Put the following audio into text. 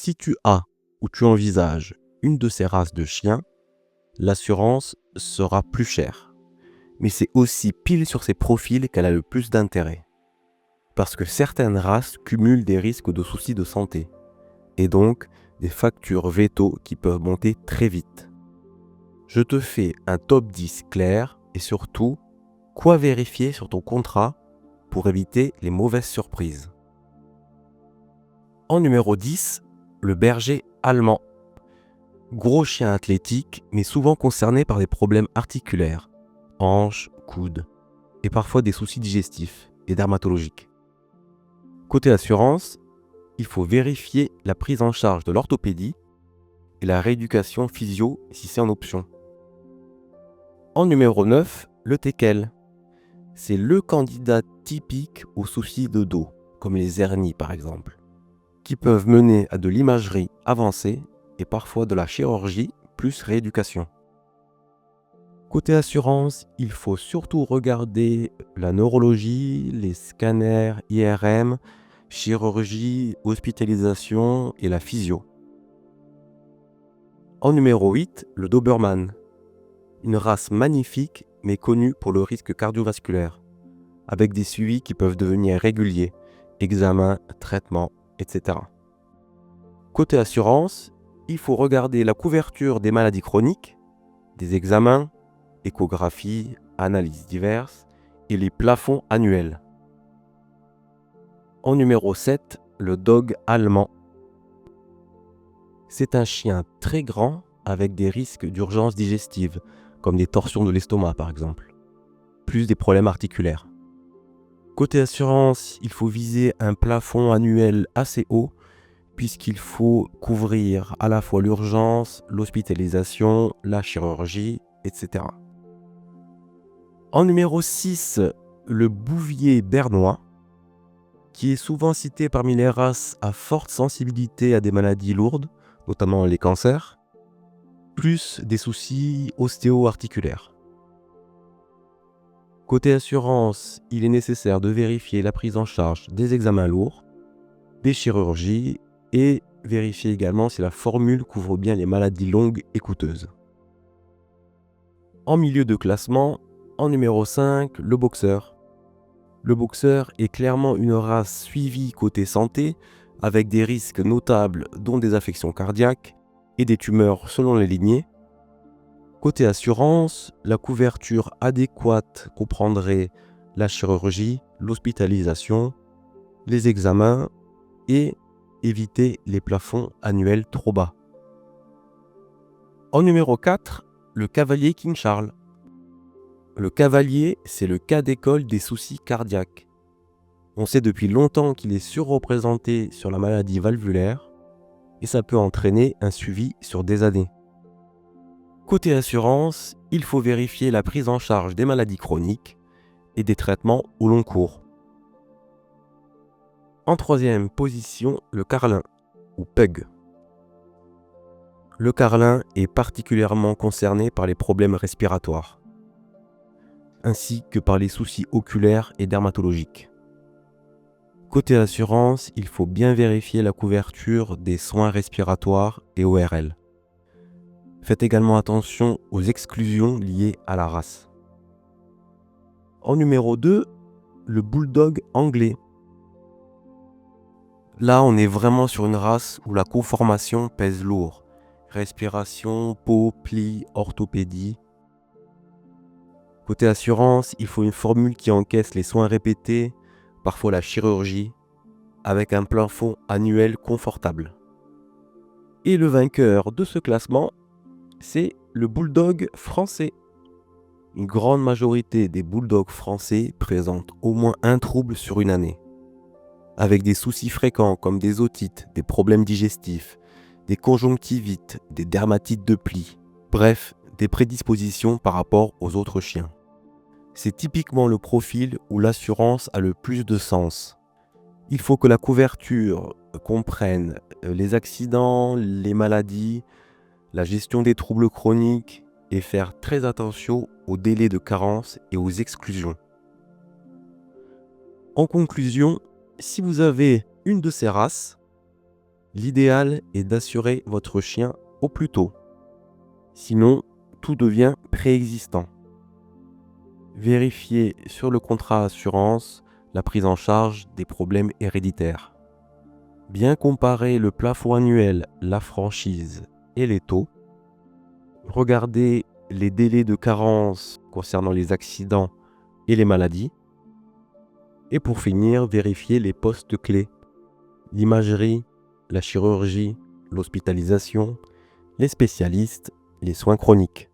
Si tu as ou tu envisages une de ces races de chiens, l'assurance sera plus chère. Mais c'est aussi pile sur ces profils qu'elle a le plus d'intérêt. Parce que certaines races cumulent des risques de soucis de santé, et donc des factures véto qui peuvent monter très vite. Je te fais un top 10 clair et surtout, quoi vérifier sur ton contrat pour éviter les mauvaises surprises. En numéro 10, le berger allemand. Gros chien athlétique, mais souvent concerné par des problèmes articulaires, hanches, coudes, et parfois des soucis digestifs et dermatologiques. Côté assurance, il faut vérifier la prise en charge de l'orthopédie et la rééducation physio si c'est en option. En numéro 9, le teckel. C'est le candidat typique aux soucis de dos, comme les hernies par exemple, qui peuvent mener à de l'imagerie avancée et parfois de la chirurgie plus rééducation. Côté assurance, il faut surtout regarder la neurologie, les scanners IRM, chirurgie, hospitalisation et la physio. En numéro 8, le Doberman. Une race magnifique mais connue pour le risque cardiovasculaire, avec des suivis qui peuvent devenir réguliers, examens, traitements, etc. Côté assurance, il faut regarder la couverture des maladies chroniques, des examens, échographie, analyses diverses et les plafonds annuels. En numéro 7, le dog allemand. C'est un chien très grand avec des risques d'urgence digestive, comme des torsions de l'estomac par exemple, plus des problèmes articulaires. Côté assurance, il faut viser un plafond annuel assez haut, puisqu'il faut couvrir à la fois l'urgence, l'hospitalisation, la chirurgie, etc. En numéro 6, le bouvier bernois, qui est souvent cité parmi les races à forte sensibilité à des maladies lourdes, notamment les cancers, plus des soucis ostéo-articulaires. Côté assurance, il est nécessaire de vérifier la prise en charge des examens lourds, des chirurgies et vérifier également si la formule couvre bien les maladies longues et coûteuses. En milieu de classement, en numéro 5, le boxeur. Le boxeur est clairement une race suivie côté santé, avec des risques notables dont des affections cardiaques et des tumeurs selon les lignées. Côté assurance, la couverture adéquate comprendrait la chirurgie, l'hospitalisation, les examens et éviter les plafonds annuels trop bas. En numéro 4, le cavalier King Charles. Le cavalier, c'est le cas d'école des soucis cardiaques. On sait depuis longtemps qu'il est surreprésenté sur la maladie valvulaire et ça peut entraîner un suivi sur des années. Côté assurance, il faut vérifier la prise en charge des maladies chroniques et des traitements au long cours. En troisième position, le carlin ou pug. Le carlin est particulièrement concerné par les problèmes respiratoires, ainsi que par les soucis oculaires et dermatologiques. Côté assurance, il faut bien vérifier la couverture des soins respiratoires et ORL. Faites également attention aux exclusions liées à la race. En numéro 2, le bulldog anglais. Là, on est vraiment sur une race où la conformation pèse lourd. Respiration, peau, plis, orthopédie. Côté assurance, il faut une formule qui encaisse les soins répétés, parfois la chirurgie, avec un plafond annuel confortable. Et le vainqueur de ce classement, c'est le bulldog français. Une grande majorité des bulldogs français présentent au moins un trouble sur une année, avec des soucis fréquents comme des otites, des problèmes digestifs, des conjonctivites, des dermatites de plis, bref, des prédispositions par rapport aux autres chiens. C'est typiquement le profil où l'assurance a le plus de sens. Il faut que la couverture comprenne les accidents, les maladies, la gestion des troubles chroniques et faire très attention aux délais de carence et aux exclusions. En conclusion, si vous avez une de ces races, L'idéal est d'assurer votre chien au plus tôt. Sinon, tout devient préexistant. Vérifiez sur le contrat assurance la prise en charge des problèmes héréditaires. Bien comparer le plafond annuel, la franchise et les taux. Regardez les délais de carence concernant les accidents et les maladies. Et pour finir, vérifiez les postes clés. L'imagerie, la chirurgie, l'hospitalisation, les spécialistes, les soins chroniques.